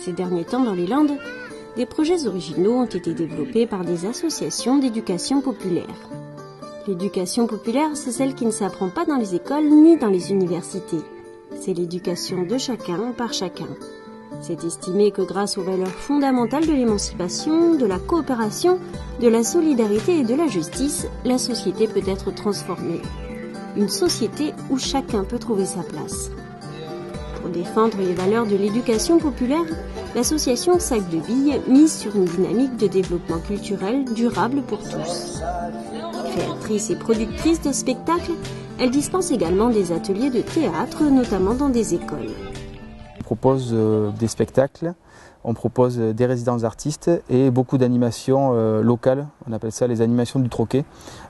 Ces derniers temps, dans les Landes, des projets originaux ont été développés par des associations d'éducation populaire. L'éducation populaire, c'est celle qui ne s'apprend pas dans les écoles ni dans les universités. C'est l'éducation de chacun par chacun. C'est estimer que grâce aux valeurs fondamentales de l'émancipation, de la coopération, de la solidarité et de la justice, la société peut être transformée. Une société où chacun peut trouver sa place. Pour défendre les valeurs de l'éducation populaire, l'association Sac de Billes mise sur une dynamique de développement culturel durable pour tous. Créatrice et productrice de spectacles, elle dispense également des ateliers de théâtre, notamment dans des écoles. On propose des spectacles, on propose des résidences d'artistes et beaucoup d'animations locales, on appelle ça les animations du troquet.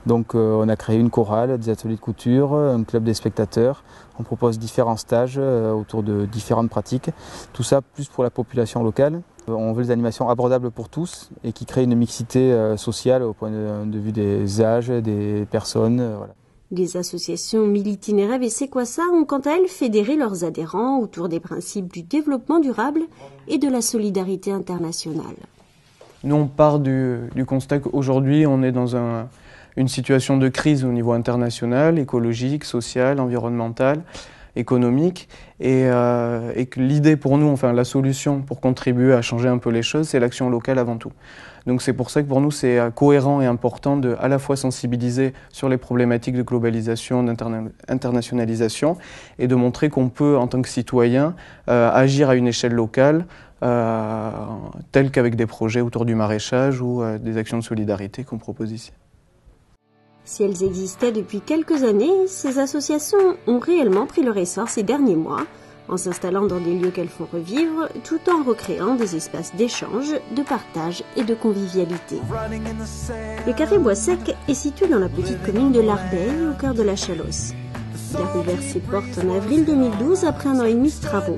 Donc on a créé une chorale, des ateliers de couture, un club des spectateurs, on propose différents stages autour de différentes pratiques, tout ça plus pour la population locale. On veut des animations abordables pour tous et qui créent une mixité sociale au point de vue des âges, des personnes. Voilà. Les associations Militinéraves et Sequassa ont quant à elles fédéré leurs adhérents autour des principes du développement durable et de la solidarité internationale. Nous, on part du constat qu'aujourd'hui, on est dans une situation de crise au niveau international, écologique, social, environnemental, économique, et que l'idée pour nous, enfin la solution pour contribuer à changer un peu les choses, c'est l'action locale avant tout. Donc c'est pour ça que pour nous c'est cohérent et important de à la fois sensibiliser sur les problématiques de globalisation, d'internationalisation et de montrer qu'on peut en tant que citoyen agir à une échelle locale telle qu'avec des projets autour du maraîchage ou des actions de solidarité qu'on propose ici. Si elles existaient depuis quelques années, ces associations ont réellement pris leur essor ces derniers mois, en s'installant dans des lieux qu'elles font revivre, tout en recréant des espaces d'échange, de partage et de convivialité. Le Café Bois Sec est situé dans la petite commune de l'Arbeille, au cœur de la Chalosse. Il a rouvert ses portes en avril 2012 après un an et demi de travaux.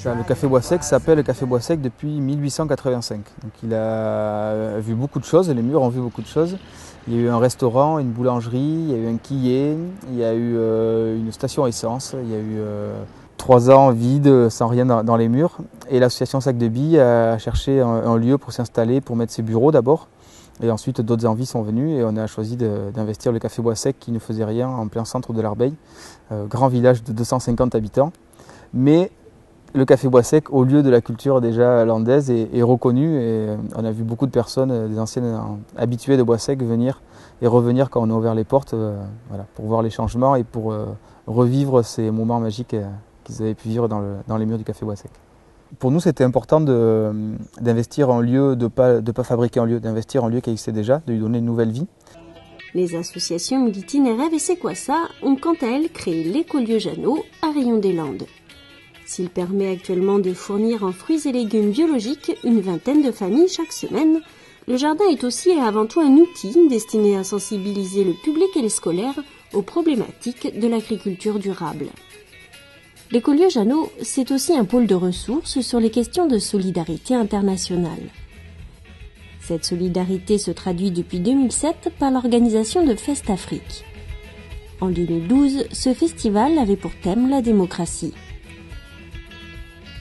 Le Café Bois Sec s'appelle le Café Bois Sec depuis 1885. Donc il a vu beaucoup de choses, les murs ont vu beaucoup de choses. Il y a eu un restaurant, une boulangerie, il y a eu un quillet, il y a eu une station essence, il y a eu 3 ans vides, sans rien dans les murs. Et l'association Sac de Billes a cherché un lieu pour s'installer, pour mettre ses bureaux d'abord. Et ensuite d'autres envies sont venues et on a choisi d'investir le Café Bois Sec qui ne faisait rien en plein centre de l'Arbeille, grand village de 250 habitants. Mais le Café Bois Sec, au lieu de la culture déjà landaise, est reconnu et on a vu beaucoup de personnes, des anciennes habitués de Bois Sec venir et revenir quand on a ouvert les portes voilà, pour voir les changements et pour revivre ces moments magiques qu'ils avaient pu vivre dans les murs du Café Bois Sec. Pour nous, c'était important d'investir en lieu, de pas fabriquer un lieu, d'investir en lieu qui existait déjà, de lui donner une nouvelle vie. Les associations Militinéraves et Sequassa ont quant à elles créé l'écolieu Jeannot à Rayon-des-Landes. S'il permet actuellement de fournir en fruits et légumes biologiques une vingtaine de familles chaque semaine, le jardin est aussi et avant tout un outil destiné à sensibiliser le public et les scolaires aux problématiques de l'agriculture durable. L'écolieu Jeannot, c'est aussi un pôle de ressources sur les questions de solidarité internationale. Cette solidarité se traduit depuis 2007 par l'organisation de Fest Afrique. En 2012, ce festival avait pour thème la démocratie.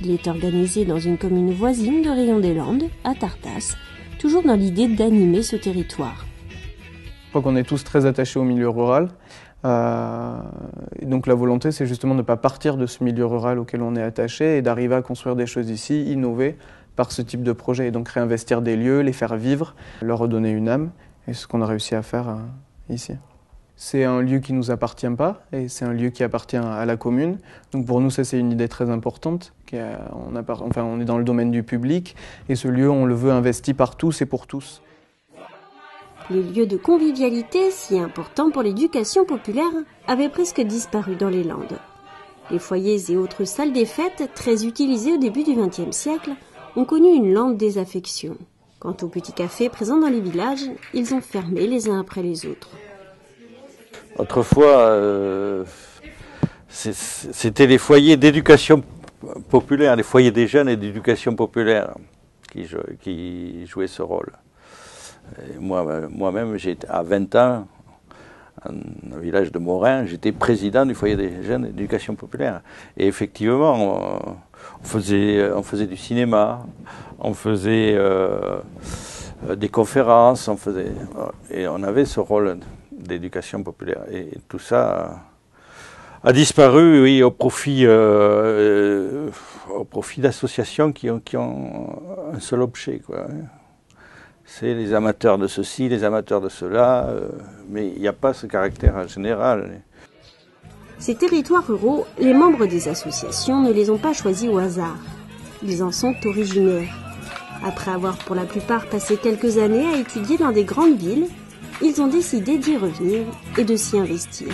Il est organisé dans une commune voisine de Rayon-des-Landes, à Tartas, toujours dans l'idée d'animer ce territoire. Je crois qu'on est tous très attachés au milieu rural. Et donc la volonté, c'est justement de ne pas partir de ce milieu rural auquel on est attaché et d'arriver à construire des choses ici, innover par ce type de projet. Et donc réinvestir des lieux, les faire vivre, leur redonner une âme. Et c'est ce qu'on a réussi à faire ici. C'est un lieu qui ne nous appartient pas et c'est un lieu qui appartient à la commune. Donc pour nous, ça c'est une idée très importante. On est dans le domaine du public et ce lieu, on le veut investi par tous et pour tous. Les lieux de convivialité, si importants pour l'éducation populaire, avaient presque disparu dans les Landes. Les foyers et autres salles des fêtes, très utilisées au début du XXe siècle, ont connu une lente désaffection. Quant aux petits cafés présents dans les villages, ils ont fermé les uns après les autres. Autrefois, c'était les foyers d'éducation populaire, les foyers des jeunes et d'éducation populaire qui jouaient ce rôle. Moi-même, à 20 ans, un village de Morin, j'étais président du foyer des jeunes d'éducation populaire. Et effectivement, on faisait du cinéma, on faisait des conférences, et on avait ce rôle d'éducation populaire. Et tout ça a disparu, oui, au profit d'associations qui ont un seul objet, quoi. C'est les amateurs de ceci, les amateurs de cela, mais il n'y a pas ce caractère général. Ces territoires ruraux, les membres des associations ne les ont pas choisis au hasard. Ils en sont originaires. Après avoir pour la plupart passé quelques années à étudier dans des grandes villes, ils ont décidé d'y revenir et de s'y investir.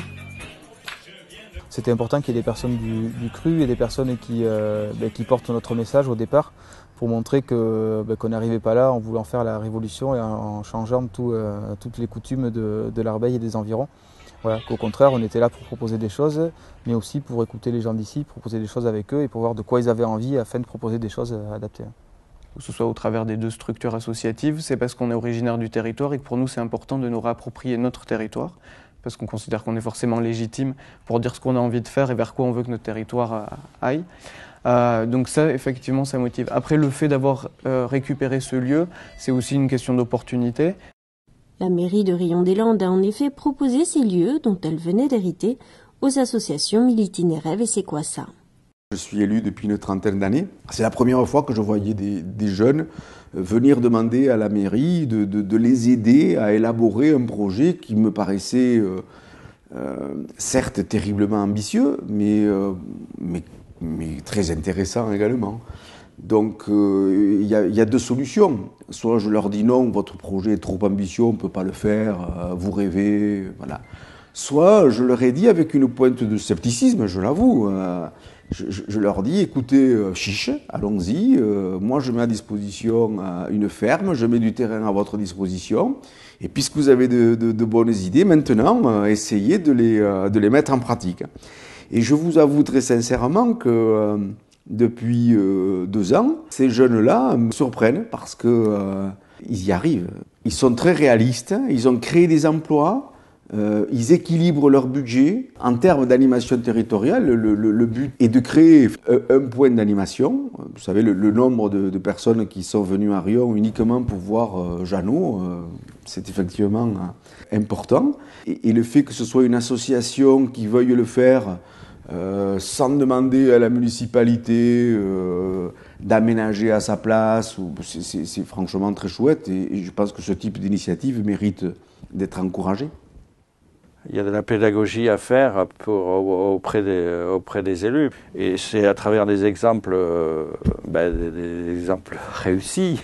C'était important qu'il y ait des personnes du cru et des personnes qui portent notre message au départ pour montrer qu'on n'arrivait pas là en voulant faire la révolution et en changeant toutes les coutumes de l'Arbeille et des environs. Voilà, qu'au contraire, on était là pour proposer des choses, mais aussi pour écouter les gens d'ici, proposer des choses avec eux et pour voir de quoi ils avaient envie afin de proposer des choses adaptées. Que ce soit au travers des 2 structures associatives, c'est parce qu'on est originaire du territoire et que pour nous c'est important de nous réapproprier notre territoire, parce qu'on considère qu'on est forcément légitime pour dire ce qu'on a envie de faire et vers quoi on veut que notre territoire aille. Donc ça, effectivement, ça motive. Après, le fait d'avoir récupéré ce lieu, c'est aussi une question d'opportunité. La mairie de Rion-des-Landes a en effet proposé ces lieux, dont elle venait d'hériter, aux associations Militinerev et Sequassa. Je suis élu depuis une trentaine d'années. C'est la première fois que je voyais des jeunes venir demander à la mairie de les aider à élaborer un projet qui me paraissait certes terriblement ambitieux, mais très intéressant également. Donc il y a 2 solutions. Soit je leur dis non, votre projet est trop ambitieux, on ne peut pas le faire, vous rêvez, voilà. Soit je leur ai dit avec une pointe de scepticisme, je l'avoue, je leur dis écoutez, chiche, allons-y, moi je mets à disposition une ferme, je mets du terrain à votre disposition, et puisque vous avez de bonnes idées, maintenant essayez de les mettre en pratique. Et je vous avoue très sincèrement que depuis 2 ans, ces jeunes-là me surprennent parce que ils y arrivent. Ils sont très réalistes, ils ont créé des emplois, ils équilibrent leur budget. En termes d'animation territoriale, le but est de créer un point d'animation. Vous savez, le nombre de personnes qui sont venues à Rion uniquement pour voir Jeannot, c'est effectivement important. Et le fait que ce soit une association qui veuille le faire sans demander à la municipalité d'aménager à sa place, c'est franchement très chouette et je pense que ce type d'initiative mérite d'être encouragé. Il y a de la pédagogie à faire auprès des élus. Et c'est à travers des exemples, des exemples réussis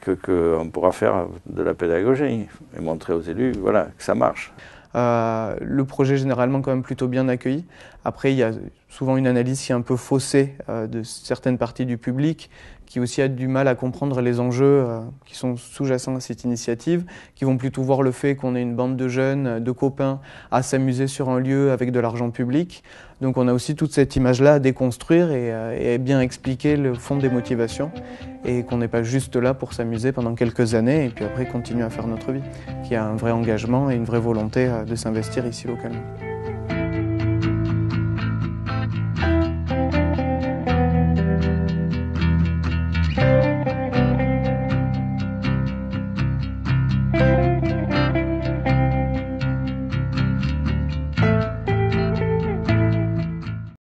qu'on pourra faire de la pédagogie et montrer aux élus voilà, que ça marche. Le projet est généralement quand même plutôt bien accueilli. Après, il y a souvent une analyse qui est un peu faussée de certaines parties du public, qui aussi a du mal à comprendre les enjeux qui sont sous-jacents à cette initiative, qui vont plutôt voir le fait qu'on ait une bande de jeunes, de copains, à s'amuser sur un lieu avec de l'argent public. Donc on a aussi toute cette image-là à déconstruire et bien expliquer le fond des motivations, et qu'on n'est pas juste là pour s'amuser pendant quelques années et puis après continuer à faire notre vie, qu'il y a un vrai engagement et une vraie volonté de s'investir ici localement.